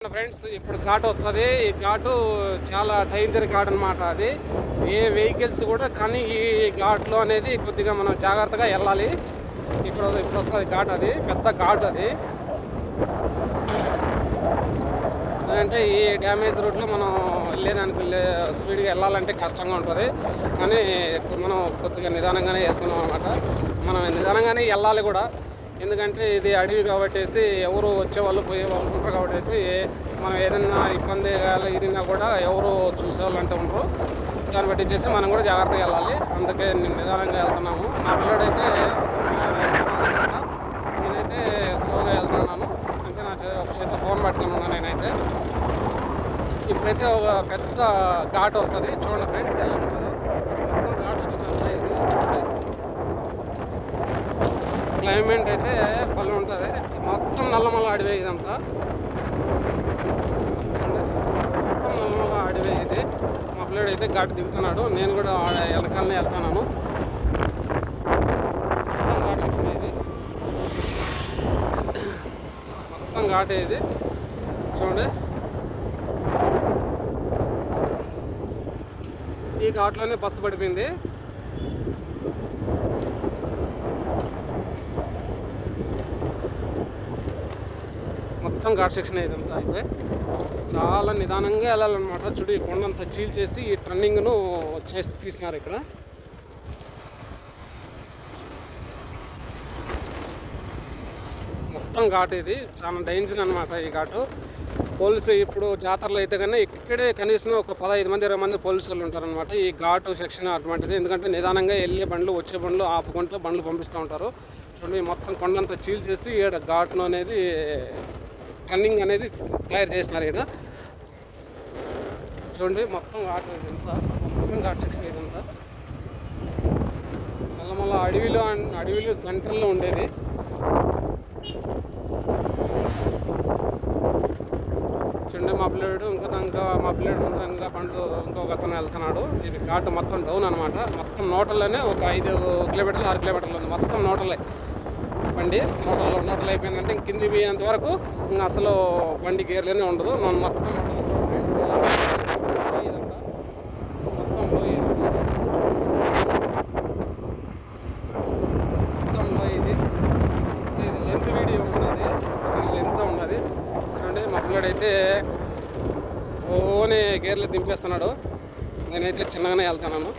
Friends ఇప్పుడు ఘాట్ వస్తుంది. ఈ ఘాటు చాలా డేంజర్ ఘాట్ అనమాట. అది ఏ వెహికల్స్ కూడా కానీ ఈ ఘాట్లో అనేది కొద్దిగా మనం జాగ్రత్తగా వెళ్ళాలి. ఇప్పుడు వస్తుంది ఘాట్, అది పెద్ద ఘాట్. అది ఎందుకంటే ఈ డ్యామేజ్ రోడ్లో మనం వెళ్ళేదానికి స్పీడ్గా వెళ్ళాలంటే కష్టంగా ఉంటుంది. కానీ మనం కొద్దిగా నిదానంగానే వెళ్తున్నాం అనమాట. మనం నిదానంగానే వెళ్ళాలి కూడా, ఎందుకంటే ఇది అడవి కాబట్టేసి ఎవరు వచ్చేవాళ్ళు పోయేవాళ్ళు ఉంటారు కాబట్టేసి మనం ఏదైనా ఇబ్బంది ఇదినా కూడా ఎవరు చూసేవాళ్ళు అంటే ఉంటారు. దాన్ని బట్టి వచ్చేసి మనం కూడా జాగ్రత్తగా వెళ్ళాలి. అందుకే నేను నిదానంగా వెళ్తున్నాము. నా పిల్లడైతే నేనైతే స్లోగా వెళ్తున్నాను. అంటే నా ఒక చేత ఫోన్ పట్టుకుని ఉన్నాను నేనైతే. ఇప్పుడైతే ఒక పెద్ద ఘాట్ వస్తుంది, చూడండి ఫ్రెండ్స్ ఎలా ఉంటుంది. ఘాట్స్ వచ్చినంత ఇది క్లైమేట్ అయితే భలే ఉంటుంది. మొత్తం నల్లమల్ల అడవి ఇదంతా, మొత్తం నల్లమల్ల అడవి ఇది. మా పిల్లడు అయితే ఘాట్ దిగుతున్నాడు, నేను కూడా వెనకాలనే వెళ్తున్నాను. మొత్తం ఘాట్ సెక్షన్ ఇది, మొత్తం ఘాటే ఇది చూడండి. ఈ ఘాట్లోనే బస్సు పడిపోయింది. మొత్తం ఘాట్ సెక్షన్ ఇదంతా. అయితే చాలా నిదానంగా వెళ్ళాలన్నమాట. చూడు ఈ కొండంతా చీల్ చేసి ఈ టర్నింగ్ను చేసి తీసినారు ఇక్కడ. మొత్తం ఘాట్ ఇది, చాలా డేంజర్ అనమాట ఈ ఘాటు. పోలీసు ఇప్పుడు జాతరలో అయితే కానీ ఇక్కడే కనీసం ఒక 15 మంది 20 మంది పోలీసులు ఉంటారనమాట. ఈ ఘాటు సెక్షన్ అటువంటిది, ఎందుకంటే నిదానంగా వెళ్ళే బండ్లు వచ్చే బండ్లు ఆపుకుంటూ బండ్లు పంపిస్తూ ఉంటారు. చూడండి మొత్తం కొండంతా చీల్ చేసి ఈడ ఘాట్ను అనేది టర్నింగ్ అనేది తయారు చేసినారు ఇక్కడ. చూడండి మొత్తం ఘాట్ ఇదంతా, మొత్తం ఘాట్ సెక్షన్ ఇదంతా. మళ్ళీ అడవిలో సెంటర్లో ఉండేది. చూడండి మా పిల్లడు ఇంకా మా పిల్లడు ఇంకా బండ్లు ఇంకొక అతను వెళ్తున్నాడు. ఇది ఘాట్ మొత్తం డౌన్ అనమాట. మొత్తం నోటల్లోనే ఒక 5 కిలోమీటర్లు 6 కిలోమీటర్లు ఉంది. మొత్తం నోటలే బండి, నోటలు అయిపోయిందంటే ఇంక కింది పోయేంత వరకు ఇంకా అసలు బండి గేర్లోనే ఉండదు. మొత్తం మొత్తం ఇది లెంత్ వీడియో ఉన్నది, లెంత్ ఉన్నది. చూడండి మా పిల్లడైతే ఓనే గేర్లు దింపేస్తున్నాడు, నేనైతే చిన్నగానే వెళ్తున్నాను.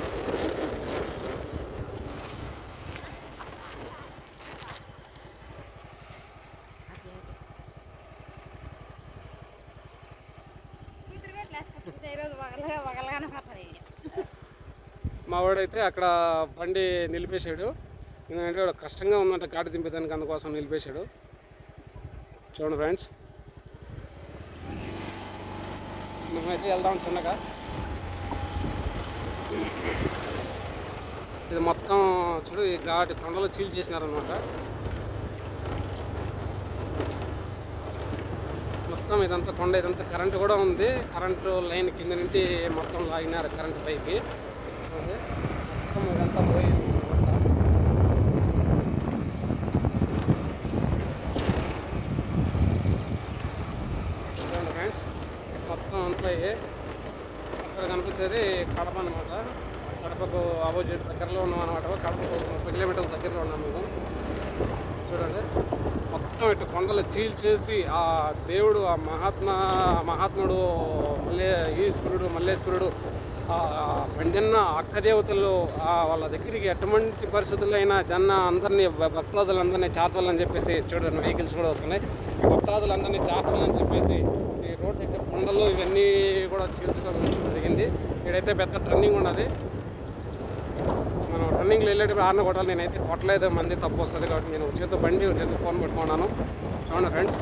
మా వాడైతే అక్కడ బండి నిలిపేశాడు, ఎందుకంటే కష్టంగా ఉందంటే ఘాటు దింపేదానికి, అందుకోసం నిలిపేశాడు. చూడండి ఫ్రెండ్స్, మేమైతే వెళ్దాం చిన్నగా. ఇది మొత్తం చూడు ఈ ఘాటు కొండలో చీల్ చేసినారనమాట. మొత్తం ఇదంతా కొండ, ఇదంతా కరెంటు కూడా ఉంది. కరెంటు లైన్ కింద నుండి మొత్తం లాగినారు కరెంటు పైకి. మొత్తం ఇదంతా పోయింది. చూడండి ఫ్రెండ్స్, మొత్తం అంతా అక్కడ కనిపించేది కడప అనమాట. కడపకు ఆపోజిట్ దగ్గరలో ఉన్నాం అనమాట. కడపకు 30 కిలోమీటర్ల దగ్గరలో ఉన్నాం మేము. చూడండి మొత్తం ఇటు కొండలు చీల్ చేసి ఆ దేవుడు, ఆ మహాత్ముడు ఈశ్వరుడు మల్లేశ్వరుడు, పండిన అక్కదేవతలు వాళ్ళ దగ్గరికి ఎటువంటి పరిస్థితుల్లో అయినా అందరినీ భక్తాదులందరినీ చేర్చాలని చెప్పేసి, చూడండి వెహికల్స్ కూడా వస్తున్నాయి. భక్తాదులందరినీ చేర్చాలని చెప్పేసి ఈ రోడ్డు అయితే కొండలు ఇవన్నీ కూడా చీల్చడం జరిగింది. ఇక్కడైతే పెద్ద టర్నింగ్ ఉన్నది. మనం రన్నింగ్లో వెళ్ళేటప్పుడు ఆర్న కొట్టాలి. నేనైతే కొట్టలేదు, మంది తప్పు వస్తుంది కాబట్టి నేను చేతితో బండి చేతితో ఫోన్ పెట్టుకున్నాను. చూడండి ఫ్రెండ్స్,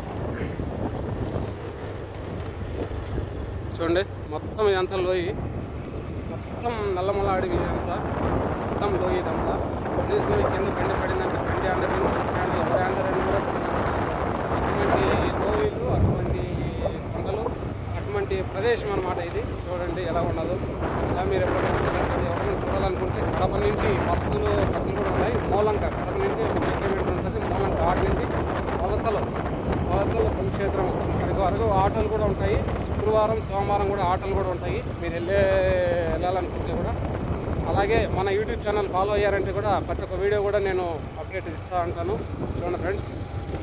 చూడండి మొత్తం ఇదంతా లోయి, మొత్తం నల్లమల్ల అడవి ఇదంతా, మొత్తం లోయి ఇదంతా. కనీసం కింద బండి పడిందంటే బండి అండపోయింది, ఎవరి అందరని కూడా అటువంటి లోయలు, అటువంటి కొండలు, అటువంటి ప్రదేశం అనమాట ఇది. చూడండి ఎలా ఉండదు. మీరు ఎప్పుడైనా చూసారు, ఎవరైనా చూడాలనుకుంటే కడప నుండి బస్సులు కూడా ఉన్నాయి. మూలంక కడప నుండి 5 కిలోమీటర్లు ఉంటుంది. మూలంక వాటి నుండి కొలతలు పాతల పుణ్యక్షేత్రం అక్కడికి వరకు ఆటోలు కూడా ఉంటాయి. శుక్రవారం సోమవారం కూడా ఆటోలు కూడా ఉంటాయి మీరు వెళ్ళాలనుకుంటే కూడా. అలాగే మన యూట్యూబ్ ఛానల్ ఫాలో అయ్యారంటే కూడా ప్రతి ఒక్క వీడియో కూడా నేను అప్డేట్ ఇస్తూ ఉంటాను. చూడండి ఫ్రెండ్స్,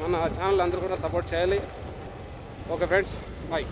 మన ఛానల్ అందరూ కూడా సపోర్ట్ చేయాలి. Okay friends, bye.